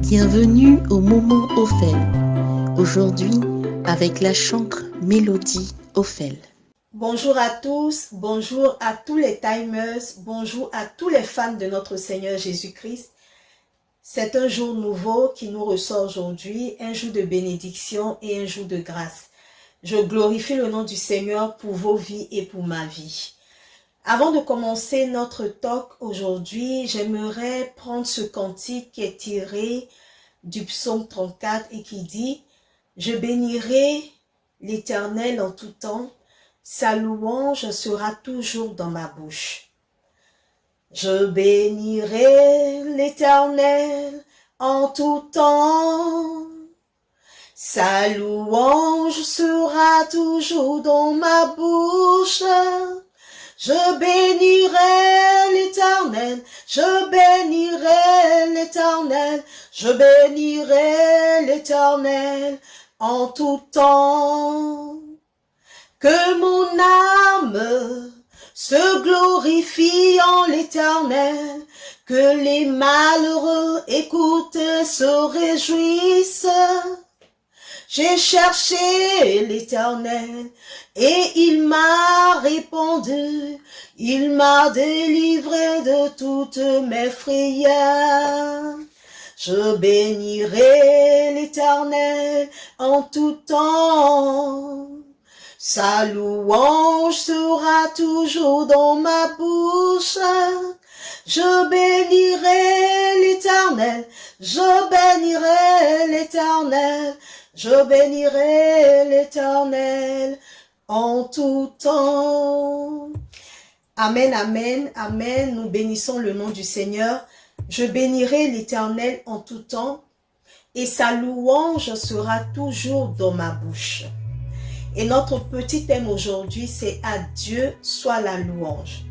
Bienvenue au moment Ophel. Aujourd'hui, avec la chantre Mélodie Ophel. Bonjour à tous, bonjour à tous les timers, bonjour à tous les fans de notre Seigneur Jésus-Christ. C'est un jour nouveau qui nous ressort aujourd'hui, un jour de bénédiction et un jour de grâce. Je glorifie le nom du Seigneur pour vos vies et pour ma vie. Avant de commencer notre talk aujourd'hui, j'aimerais prendre ce cantique qui est tiré du psaume 34 et qui dit « Je bénirai l'Éternel en tout temps, sa louange sera toujours dans ma bouche. » Je bénirai l'Éternel en tout temps, sa louange sera toujours dans ma bouche. Je bénirai l'Éternel, je bénirai l'Éternel, je bénirai l'Éternel en tout temps. Que mon âme se glorifie en l'Éternel, que les malheureux écoutent et se réjouissent. J'ai cherché l'Éternel et il m'a répondu, il m'a délivré de toutes mes frayeurs. Je bénirai l'Éternel en tout temps, sa louange sera toujours dans ma bouche. Je bénirai l'Éternel, je bénirai l'Éternel, je bénirai l'Éternel en tout temps. Amen, amen, amen. Nous bénissons le nom du Seigneur. Je bénirai l'Éternel en tout temps et sa louange sera toujours dans ma bouche. Et notre petit thème aujourd'hui, c'est « À Dieu soit la louange ».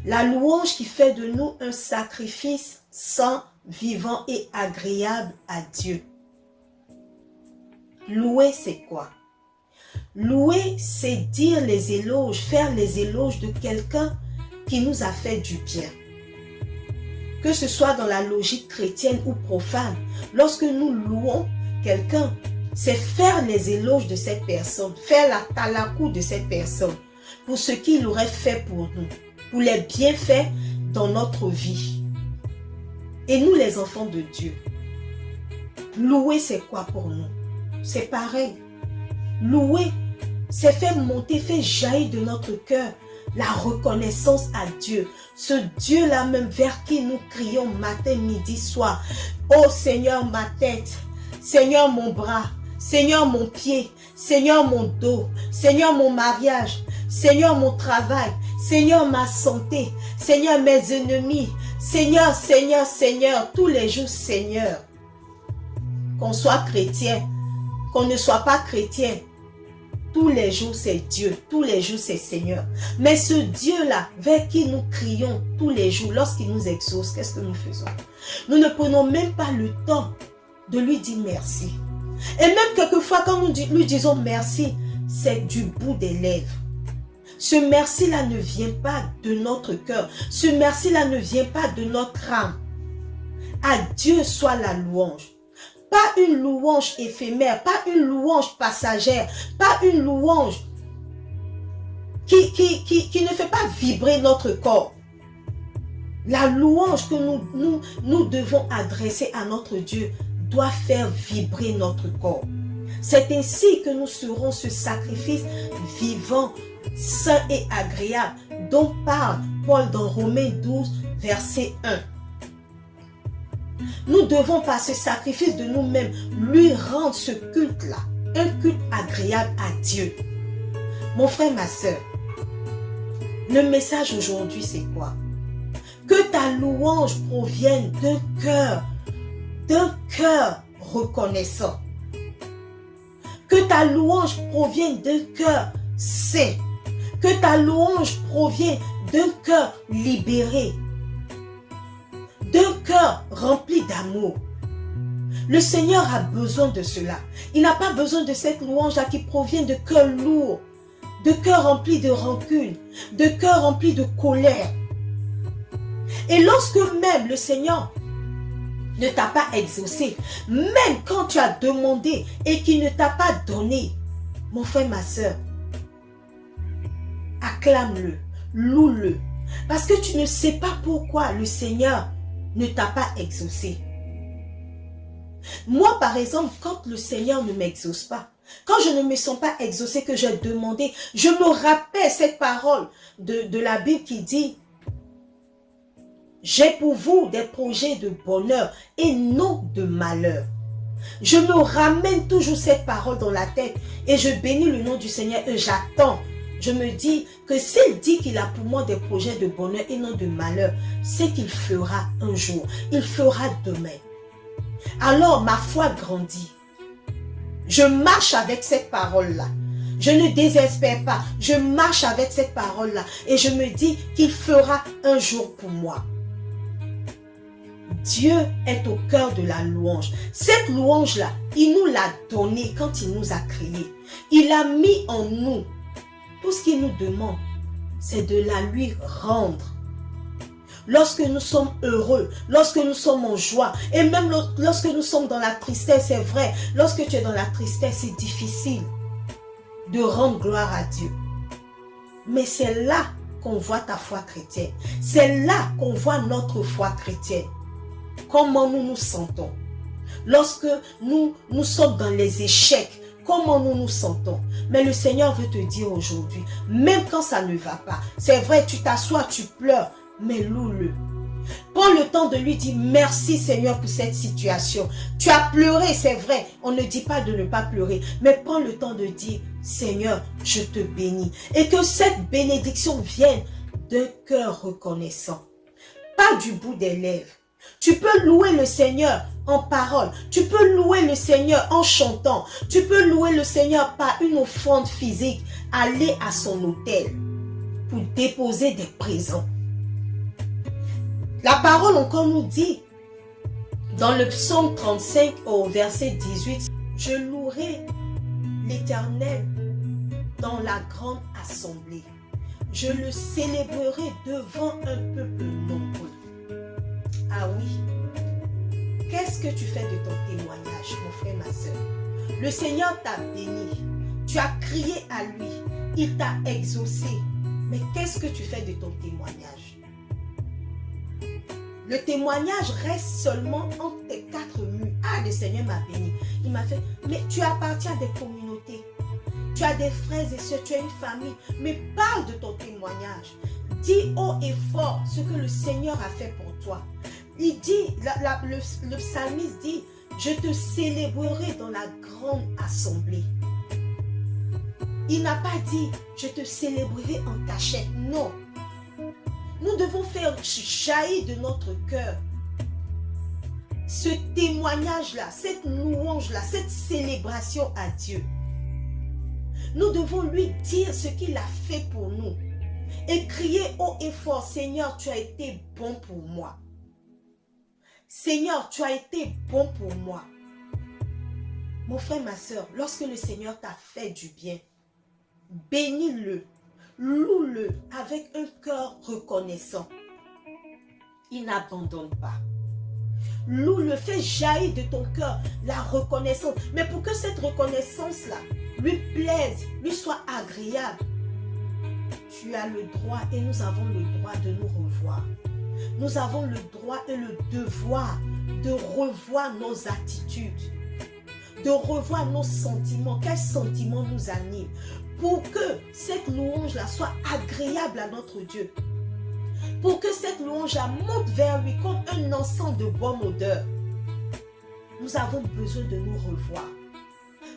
La louange qui fait de nous un sacrifice saint, vivant et agréable à Dieu. Louer, c'est quoi? Louer, c'est dire les éloges, faire les éloges de quelqu'un qui nous a fait du bien. Que ce soit dans la logique chrétienne ou profane, lorsque nous louons quelqu'un, c'est faire les éloges de cette personne, faire la talakou de cette personne, pour ce qu'il aurait fait pour nous, pour les bienfaits dans notre vie. Et nous, les enfants de Dieu, louer, c'est quoi pour nous? C'est pareil. Louer, c'est faire monter, faire jaillir de notre cœur la reconnaissance à Dieu. Ce Dieu-là même vers qui nous crions matin, midi, soir. Oh Seigneur, ma tête. Seigneur, mon bras. Seigneur, mon pied. Seigneur, mon dos. Seigneur, mon mariage. Seigneur, mon travail. Seigneur, ma santé. Seigneur, mes ennemis. Seigneur, Seigneur, Seigneur. Tous les jours, Seigneur. Qu'on soit chrétien, qu'on ne soit pas chrétien, tous les jours c'est Dieu, tous les jours c'est Seigneur. Mais ce Dieu-là, vers qui nous crions tous les jours, lorsqu'il nous exauce, qu'est-ce que nous faisons? Nous ne prenons même pas le temps de lui dire merci. Et même quelquefois quand nous lui disons merci, c'est du bout des lèvres. Ce merci-là ne vient pas de notre cœur. Ce merci-là ne vient pas de notre âme. À Dieu soit la louange. Pas une louange éphémère, pas une louange passagère, pas une louange qui ne fait pas vibrer notre corps. La louange que nous devons adresser à notre Dieu doit faire vibrer notre corps. C'est ainsi que nous serons ce sacrifice vivant, saint et agréable dont parle Paul dans Romains 12, verset 1. Nous devons par ce sacrifice de nous-mêmes lui rendre ce culte-là, un culte agréable à Dieu. Mon frère, ma soeur, le message aujourd'hui c'est quoi? Que ta louange provienne d'un cœur reconnaissant. Que ta louange provienne d'un cœur saint. Que ta louange provienne d'un cœur libéré. D'un cœur rempli d'amour. Le Seigneur a besoin de cela. Il n'a pas besoin de cette louange-là qui provient de cœurs lourds, de cœurs remplis de rancune, de cœurs remplis de colère. Et lorsque même le Seigneur ne t'a pas exaucé, même quand tu as demandé et qu'il ne t'a pas donné, mon frère, ma soeur, acclame-le, loue-le, parce que tu ne sais pas pourquoi le Seigneur ne t'a pas exaucé. Moi, par exemple, quand le Seigneur ne m'exauce pas, quand je ne me sens pas exaucé, que j'ai demandé, je me rappelle cette parole de la Bible qui dit: j'ai pour vous des projets de bonheur et non de malheur. Je me ramène toujours cette parole dans la tête et je bénis le nom du Seigneur et j'attends. Je me dis que s'il dit qu'il a pour moi des projets de bonheur et non de malheur, c'est qu'il fera un jour, il fera demain. Alors ma foi grandit. Je marche avec cette parole-là. Je ne désespère pas. Je marche avec cette parole-là et je me dis qu'il fera un jour pour moi. Dieu est au cœur de la louange. Cette louange-là, il nous l'a donnée quand il nous a créés. Il a mis en nous. Tout ce qu'il nous demande, c'est de la lui rendre. Lorsque nous sommes heureux, lorsque nous sommes en joie, et même lorsque nous sommes dans la tristesse, c'est vrai, lorsque tu es dans la tristesse, c'est difficile de rendre gloire à Dieu. Mais c'est là qu'on voit ta foi chrétienne. C'est là qu'on voit notre foi chrétienne. Comment nous nous sentons. Lorsque nous sommes dans les échecs, comment nous nous sentons. Mais le Seigneur veut te dire aujourd'hui, même quand ça ne va pas, c'est vrai, tu t'assois, tu pleures, mais loue-le. Prends le temps de lui dire merci Seigneur pour cette situation. Tu as pleuré, c'est vrai. On ne dit pas de ne pas pleurer, mais prends le temps de dire Seigneur, je te bénis. Et que cette bénédiction vienne d'un cœur reconnaissant. Pas du bout des lèvres. Tu peux louer le Seigneur en parole. Tu peux louer le Seigneur en chantant. Tu peux louer le Seigneur par une offrande physique. Aller à son autel pour déposer des présents. La parole encore nous dit, dans le psaume 35 au verset 18, « Je louerai l'Éternel dans la grande assemblée. Je le célébrerai devant un peuple nombreux. » Ah oui, qu'est-ce que tu fais de ton témoignage, mon frère, ma soeur? Le Seigneur t'a béni, tu as crié à lui, il t'a exaucé. Mais qu'est-ce que tu fais de ton témoignage? Le témoignage reste seulement entre tes quatre murs. Ah, le Seigneur m'a béni. Il m'a fait, mais tu appartiens à des communautés. Tu as des frères et sœurs, tu as une famille. Mais parle de ton témoignage. Dis haut et fort ce que le Seigneur a fait pour toi. Il dit, le psalmiste dit, je te célébrerai dans la grande assemblée. Il n'a pas dit, je te célébrerai en cachette. Non. Nous devons faire jaillir de notre cœur ce témoignage-là, cette louange-là, cette célébration à Dieu. Nous devons lui dire ce qu'il a fait pour nous et crier haut et fort, Seigneur, tu as été bon pour moi. Seigneur, tu as été bon pour moi. Mon frère, ma soeur, lorsque le Seigneur t'a fait du bien, bénis-le. Loue-le avec un cœur reconnaissant. Il n'abandonne pas. Loue-le, fais jaillir de ton cœur la reconnaissance. Mais pour que cette reconnaissance-là lui plaise, lui soit agréable, tu as le droit et nous avons le droit de nous revoir. Nous avons le droit et le devoir de revoir nos attitudes, de revoir nos sentiments. Quels sentiments nous animent? Pour que cette louange-là soit agréable à notre Dieu. Pour que cette louange-là monte vers lui comme un encens de bonne odeur. Nous avons besoin de nous revoir.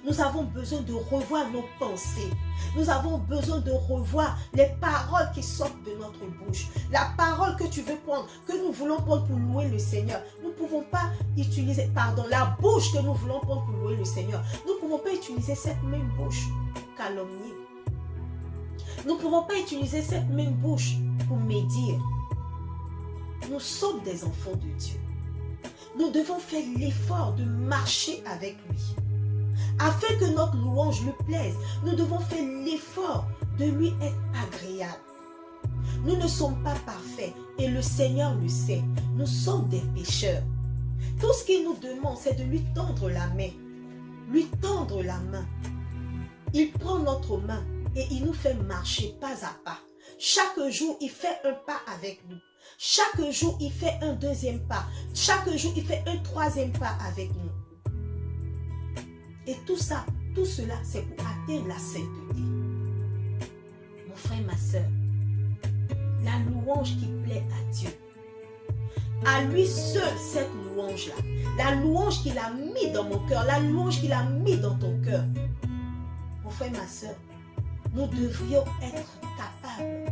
Nous avons besoin de revoir nos pensées. Nous avons besoin de revoir les paroles qui sortent de notre bouche. La parole que tu veux prendre, que nous voulons prendre pour louer le Seigneur. Nous ne pouvons pas utiliser, la bouche que nous voulons prendre pour louer le Seigneur. Nous ne pouvons pas utiliser cette même bouche pour calomnier. Nous ne pouvons pas utiliser cette même bouche pour médire. Nous sommes des enfants de Dieu. Nous devons faire l'effort de marcher avec lui. Afin que notre louange lui plaise, nous devons faire l'effort de lui être agréable. Nous ne sommes pas parfaits et le Seigneur le sait. Nous sommes des pécheurs. Tout ce qu'il nous demande, c'est de lui tendre la main. Lui tendre la main. Il prend notre main et il nous fait marcher pas à pas. Chaque jour, il fait un pas avec nous. Chaque jour, il fait un deuxième pas. Chaque jour, il fait un troisième pas avec nous. Et tout ça, tout cela, c'est pour atteindre la sainteté. Mon frère, ma soeur, la louange qui plaît à Dieu. À lui seul, cette louange-là. La louange qu'il a mis dans mon cœur. La louange qu'il a mis dans ton cœur. Mon frère, ma soeur, nous devrions être capables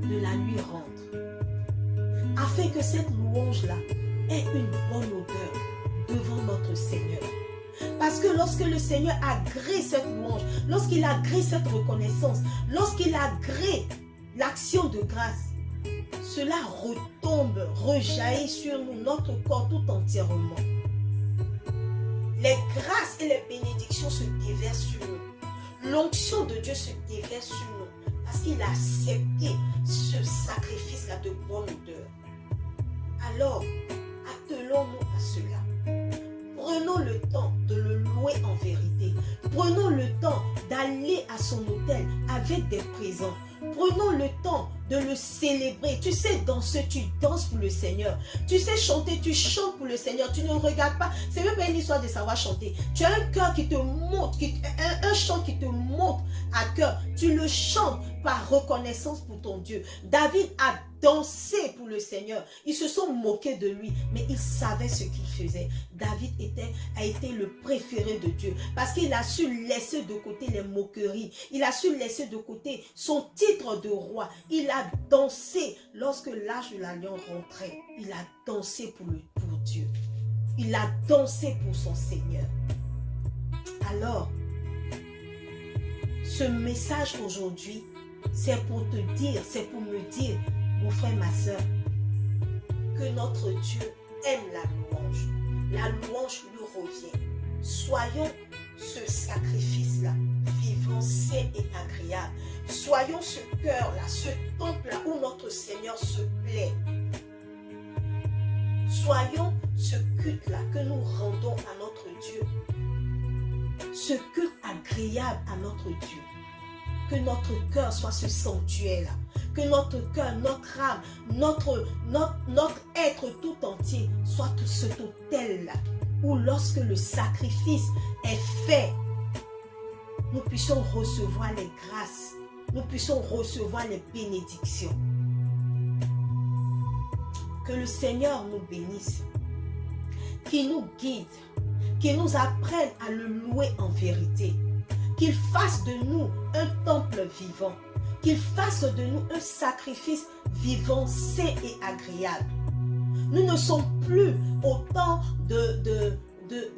de la lui rendre. Afin que cette louange-là ait une bonne odeur devant notre Seigneur. Parce que lorsque le Seigneur agrée cette louange, lorsqu'il agrée cette reconnaissance, lorsqu'il agrée l'action de grâce, cela retombe, rejaillit sur nous, notre corps tout entièrement. Les grâces et les bénédictions se déversent sur nous. L'onction de Dieu se déverse sur nous parce qu'il a accepté ce sacrifice-là de bonne odeur. Alors, attelons-nous à cela. Prenons le temps de le louer en vérité. Prenons le temps d'aller à son autel avec des présents. Prenons le temps de le célébrer. Tu sais danser, tu danses pour le Seigneur. Tu sais chanter, tu chantes pour le Seigneur. Tu ne regardes pas. C'est même pas une histoire de savoir chanter. Tu as un cœur qui te monte, un chant qui te monte à cœur. Tu le chantes par reconnaissance pour ton Dieu. David a dansé pour le Seigneur. Ils se sont moqués de lui, mais il savait ce qu'il faisait. David a été le préféré de Dieu parce qu'il a su laisser de côté les moqueries. Il a su laisser de côté son titre de roi. Il a dansé lorsque l'âge de l'alliance rentrait. Il a dansé pour Dieu. Il a dansé pour son Seigneur. Alors, ce message aujourd'hui, c'est pour te dire, c'est pour me dire, mon frère, ma soeur, que notre Dieu aime la louange. La louange lui revient. Soyons ce sacrifice-là, vivant, saint et agréable. Soyons ce cœur-là, ce temple-là où notre Seigneur se plaît. Soyons ce culte-là que nous rendons à notre Dieu. Ce culte agréable à notre Dieu. Que notre cœur soit ce sanctuaire-là. Que notre cœur, notre âme, notre être tout entier soit tout cet autel-là. Où lorsque le sacrifice est fait, nous puissions recevoir les grâces. Nous puissions recevoir les bénédictions. Que le Seigneur nous bénisse. Qu'il nous guide. Qu'il nous apprenne à le louer en vérité. Qu'il fasse de nous un temple vivant. Qu'il fasse de nous un sacrifice vivant, saint et agréable. Nous ne sommes plus au temps de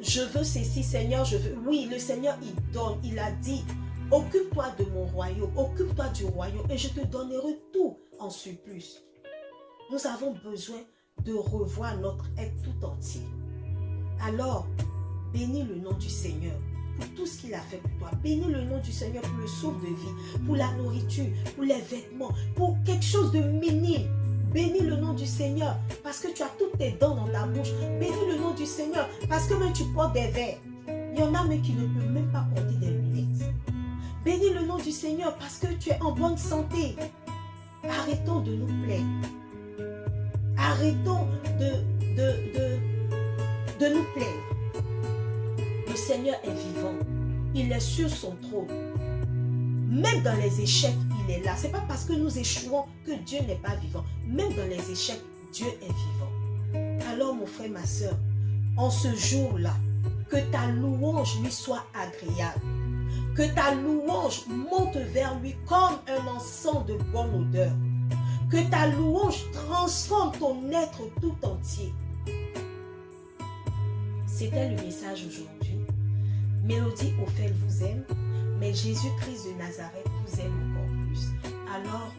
je veux ceci, Seigneur, je veux. Oui, le Seigneur, il donne, il a dit, occupe-toi de mon royaume, occupe-toi du royaume et je te donnerai tout en surplus. Nous avons besoin de revoir notre être tout entier. Alors, bénis le nom du Seigneur pour tout ce qu'il a fait pour toi. Bénis le nom du Seigneur pour le souffle de vie, pour la nourriture, pour les vêtements, pour quelque chose de minime. Bénis le nom du Seigneur parce que tu as toutes tes dents dans ta bouche. Bénis le nom du Seigneur parce que même tu portes des verres. Il y en a même qui ne peuvent même pas porter des lunettes. Bénis le nom du Seigneur parce que tu es en bonne santé. Arrêtons de nous plaindre. Arrêtons de nous plaindre. Le Seigneur est vivant. Il est sur son trône. Même dans les échecs, il est là. Ce n'est pas parce que nous échouons que Dieu n'est pas vivant. Même dans les échecs, Dieu est vivant. Alors, mon frère, ma soeur, en ce jour-là, que ta louange lui soit agréable. Que ta louange monte vers lui comme un encens de bonne odeur. Que ta louange transforme ton être tout entier. C'était le message aujourd'hui. Mélodie Ophel vous aime, mais Jésus-Christ de Nazareth vous aime encore plus. Alors,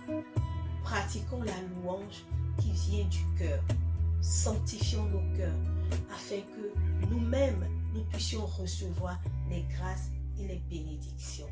pratiquons la louange qui vient du cœur. Sanctifions nos cœurs afin que nous-mêmes, nous puissions recevoir les grâces et les bénédictions.